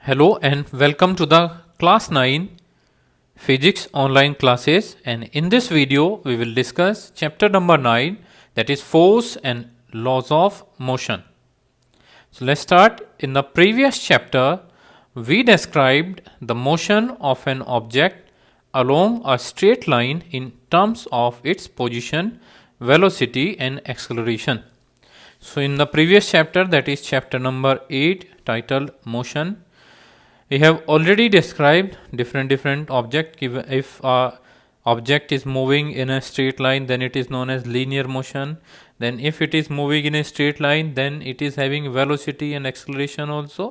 Hello and welcome to the class 9 physics online classes, and in this video we will discuss chapter number 9, that is force and laws of motion. So let's start. In the previous chapter we described the motion of an object along a straight line in terms of its position, velocity and acceleration. So in the previous chapter, that is chapter number 8 titled motion, we have already described different object. If a object is moving in a straight line, then it is known as linear motion. Then if it is moving in a straight line, then it is having velocity and acceleration also.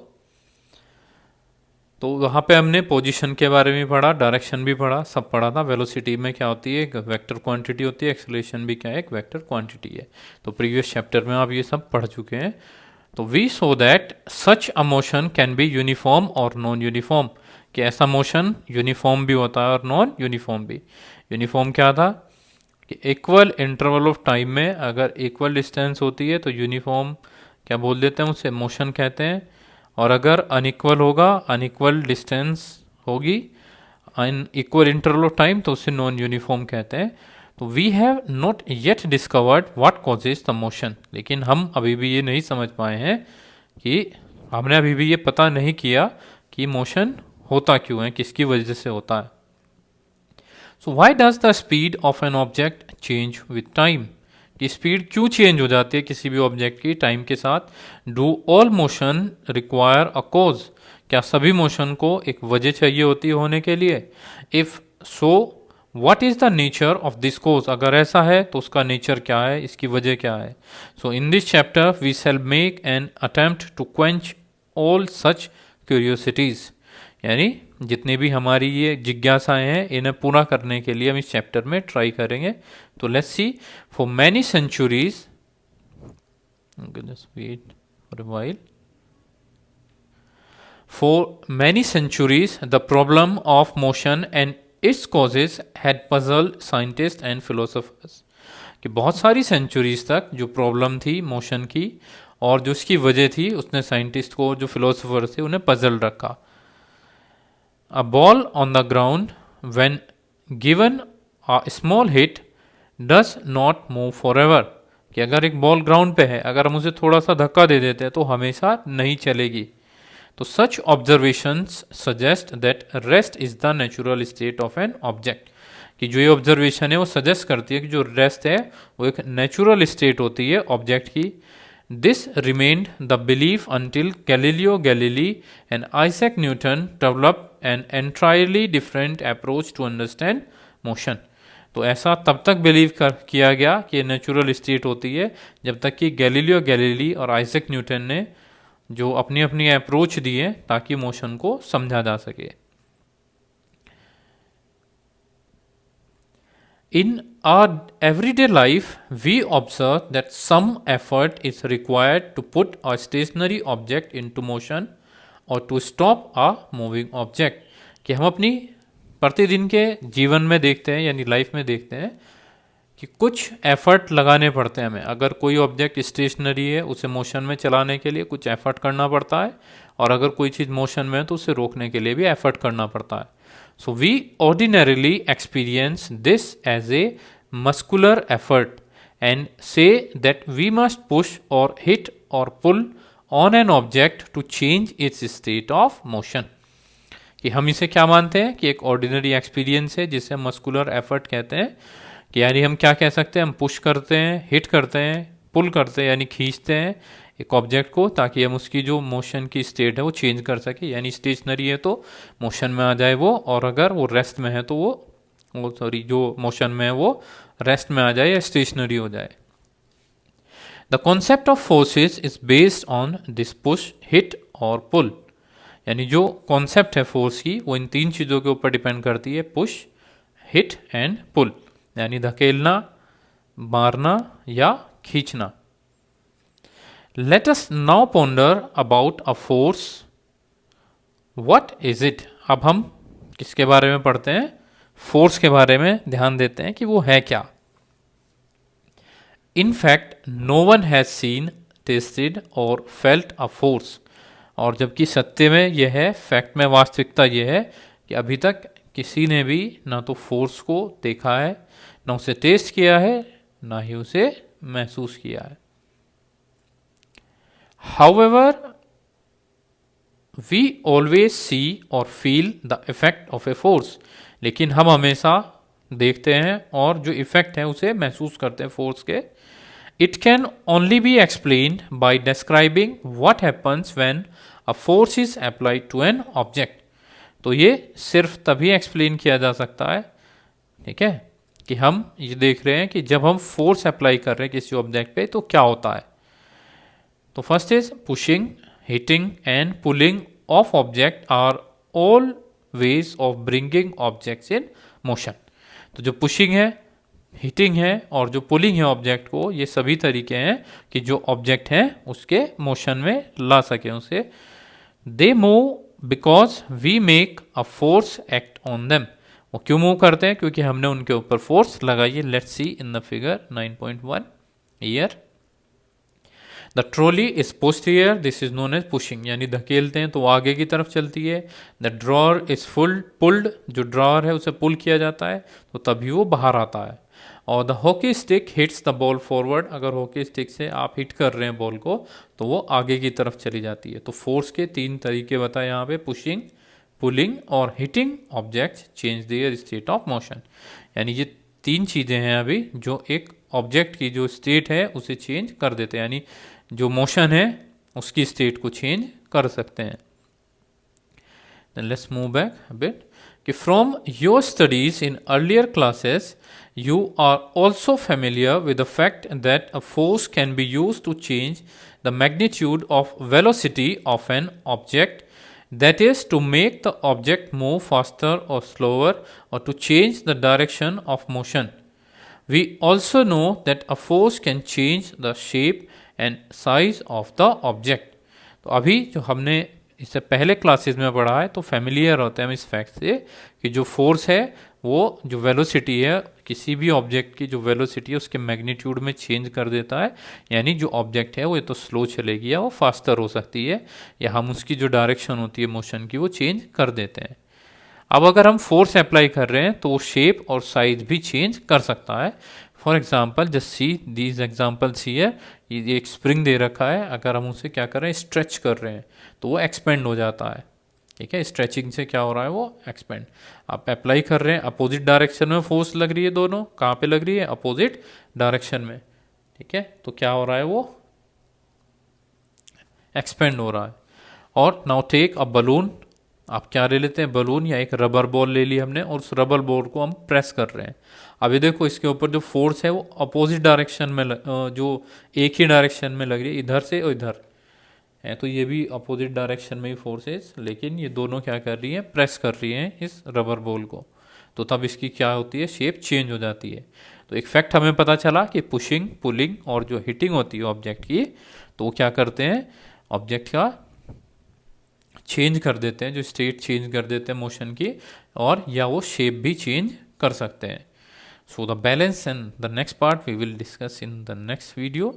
तो वहाँ पे हमने position के बारे में पढ़ा, direction भी पढ़ा, सब पढ़ा था। वेलोसिटी में क्या होती है, एक वेक्टर क्वांटिटी होती है, एक्सेलरेशन भी क्या है, एक वेक्टर क्वांटिटी है। तो प्रीवियस चैप्टर में आप ये सब पढ़ चुके हैं। तो we saw that such a motion can be uniform और नॉन यूनिफॉर्म, कि ऐसा मोशन यूनिफॉर्म भी होता है और नॉन यूनिफॉर्म भी। यूनिफॉर्म क्या था कि इक्वल इंटरवल ऑफ टाइम में अगर इक्वल डिस्टेंस होती है तो यूनिफॉर्म क्या बोल देते हैं, उसे मोशन कहते हैं। और अगर अनइक्वल होगा, अनइक्वल डिस्टेंस होगी, अनइक्वल इंटरवल ऑफ टाइम, तो उसे नॉन यूनिफॉर्म कहते हैं। तो we have not yet discovered what causes the motion, लेकिन हम अभी भी ये नहीं समझ पाए हैं कि हमने अभी भी ये पता नहीं किया कि मोशन होता क्यों है, किसकी वजह से होता है। So why does the speed of an object change with time, कि स्पीड क्यों चेंज हो जाती है किसी भी ऑब्जेक्ट की टाइम के साथ। Do all motion require a cause, क्या सभी मोशन को एक वजह चाहिए होती है होने के लिए। If so what is the nature of this cause, अगर ऐसा है तो उसका नेचर क्या है, इसकी वजह क्या है। So in this chapter we shall make an attempt to quench all such curiosities, यानी जितनी भी हमारी ये जिज्ञासाएं हैं इन्हें पूरा करने के लिए हम इस चैप्टर में ट्राई करेंगे। तो let's see, for many centuries, just wait for a while, for many centuries the problem of motion and its causes had puzzled scientist and philosophers, कि बहुत सारी सेंचुरीज तक जो प्रॉब्लम थी मोशन की और जो उसकी वजह थी उसने साइंटिस्ट को, जो फिलोसोफर थे, उन्हें पजल रखा। A ball on the ground when given a small hit does not move forever, कि अगर एक बॉल ग्राउंड पे है, अगर हम उसे थोड़ा सा धक्का दे देते हैं तो हमेशा नहीं चलेगी। तो such observations suggest that rest is the natural state of an object, कि जो ये ऑब्जर्वेशन है वो सजेस्ट करती है कि जो रेस्ट है वो एक नेचुरल स्टेट होती है ऑब्जेक्ट की। This remained the belief until Galileo Galilei and Isaac Newton developed an entirely different approach to understand motion. तो ऐसा तब तक बिलीव किया गया कि ये नेचुरल स्टेट होती है जब तक कि गैलीलियो गैलीली और आइजैक न्यूटन ने जो अपनी अपनी अप्रोच दी है ताकि मोशन को समझा जा सके। In our everyday life, we observe that some effort is required to put a stationary object into motion or to stop a moving object, कि हम अपनी प्रतिदिन के जीवन में देखते हैं, यानी लाइफ में देखते हैं कि कुछ एफर्ट लगाने पड़ते हैं हमें। अगर कोई ऑब्जेक्ट स्टेशनरी है उसे मोशन में चलाने के लिए कुछ एफर्ट करना पड़ता है, और अगर कोई चीज़ मोशन में है तो उसे रोकने के लिए भी एफर्ट करना पड़ता है। So we ordinarily experience this as a muscular effort and say that we must push or hit or pull on an object to change its state of motion, कि हम इसे क्या मानते हैं कि एक ऑर्डिनरी एक्सपीरियंस है जिसे मस्कुलर एफर्ट कहते हैं। कि यानी हम क्या कह सकते हैं, हम पुश करते हैं, हिट करते हैं, पुल करते हैं, यानी खींचते हैं एक ऑब्जेक्ट को ताकि हम उसकी जो मोशन की स्टेट है वो चेंज कर सके। यानी स्टेशनरी है तो मोशन में आ जाए वो, और अगर वो रेस्ट में है तो वो जो मोशन में है वो रेस्ट में आ जाए या स्टेशनरी हो जाए। The concept of forces is based on this push, hit और पुल, यानी जो कॉन्सेप्ट है फोर्स की वो इन तीन चीज़ों के ऊपर डिपेंड करती है, पुश, हिट एंड पुल, यानी धकेलना, मारना या खींचना। Let us now ponder about a force. What is it? अब हम किसके बारे में पढ़ते हैं, फोर्स के बारे में ध्यान देते हैं कि वो है क्या। In fact, no one has seen, tasted or felt a force. और जबकि सत्य में यह है, फैक्ट में वास्तविकता यह है कि अभी तक किसी ने भी ना तो फोर्स को देखा है, ना उसे टेस्ट किया है, ना ही उसे महसूस किया है। However, we always see or feel the effect of a force. लेकिन हम हमेशा देखते हैं और जो इफेक्ट है उसे महसूस करते हैं फोर्स के। It can only be explained by describing what happens when a force is applied to an object. तो ये सिर्फ तभी एक्सप्लेन किया जा सकता है, ठीक है, कि हम ये देख रहे हैं कि जब हम फोर्स अप्लाई कर रहे हैं किसी ऑब्जेक्ट पे तो क्या होता है। तो first is pushing, hitting and pulling of object are all ways of bringing objects in motion. तो जो पुशिंग है, हिटिंग है और जो पुलिंग है ऑब्जेक्ट को, ये सभी तरीके हैं कि जो ऑब्जेक्ट हैं उसके मोशन में ला सके उसे। They move because we make a force act on them. वो क्यों मूव करते हैं? क्योंकि हमने उनके ऊपर फोर्स लगाई है। Let's see in the figure 9.1 year. The trolley is posterior, this is known as pushing, यानी धकेलते हैं तो वो आगे की तरफ चलती है। The drawer is full pulled, जो ड्रॉअर है उसे पुल किया जाता है तो तभी वो बाहर आता है। और the hockey stick hits the ball forward, अगर हॉकी स्टिक से आप हिट कर रहे हैं बॉल को तो वो आगे की तरफ चली जाती है। तो फोर्स के 3 तरीके बताए यहाँ पे, पुशिंग, पुलिंग और hitting objects change their state of motion. यानी ये 3 चीज़ें हैं अभी जो एक ऑब्जेक्ट की जो स्टेट है उसे चेंज कर देते हैं, यानी जो मोशन है उसकी स्टेट को चेंज कर सकते हैं। Then let's move back a bit. कि from your studies in earlier classes, you are also familiar with the fact that a force can be used to change the magnitude of velocity of an object, that is to make the object move faster or slower or to change the direction of motion. We also know that a force can change the shape and size of the object. तो अभी जो हमने इससे पहले classes में पढ़ा है तो फैमिलियर होते हैं हम इस फैक्ट से कि जो फोर्स है वो जो वेलोसिटी है, किसी भी ऑब्जेक्ट की जो वेलोसिटी है उसके मैग्नीट्यूड में चेंज कर देता है। यानी जो ऑब्जेक्ट है वो या तो स्लो चलेगी या वो फास्टर हो सकती है, या हम उसकी जो डायरेक्शन होती है मोशन की वो चेंज कर देते हैं। अब अगर हम फोर्स अप्लाई कर रहे हैं तो वो शेप और साइज भी चेंज कर सकता है। For example just see these examples here, ये एक स्प्रिंग दे रखा है, अगर हम उसे क्या कर रहे हैं, स्ट्रेच कर रहे हैं तो वो एक्सपेंड हो जाता है, ठीक है। स्ट्रेचिंग से क्या हो रहा है, वो एक्सपेंड। आप अप्लाई कर रहे हैं, अपोजिट डायरेक्शन में फोर्स लग रही है, दोनों कहाँ पे लग रही है, अपोजिट डायरेक्शन में, ठीक है। तो क्या हो रहा है, वो एक्सपेंड हो रहा है। और नाउ टेक अ बलून, आप क्या ले लेते हैं, बलून या एक रबर बॉल ले ली हमने और उस रबर बॉल को हम प्रेस कर रहे हैं। अभी देखो इसके ऊपर जो फोर्स है वो अपोजिट डायरेक्शन में जो एक ही डायरेक्शन में लग रही है, इधर से और इधर है, तो ये भी अपोजिट डायरेक्शन में ही फोर्सेस, लेकिन ये दोनों क्या कर रही हैं, प्रेस कर रही हैं इस रबर बॉल को, तो तब इसकी क्या होती है, शेप चेंज हो जाती है। तो एक फैक्ट हमें पता चला कि पुशिंग, पुलिंग और जो हिटिंग होती है ऑब्जेक्ट की, तो वो क्या करते हैं, ऑब्जेक्ट का चेंज कर देते हैं, जो स्टेट चेंज कर देते हैं मोशन की, और या वो शेप भी चेंज कर सकते हैं। So the balance and the next part we will discuss in the next video.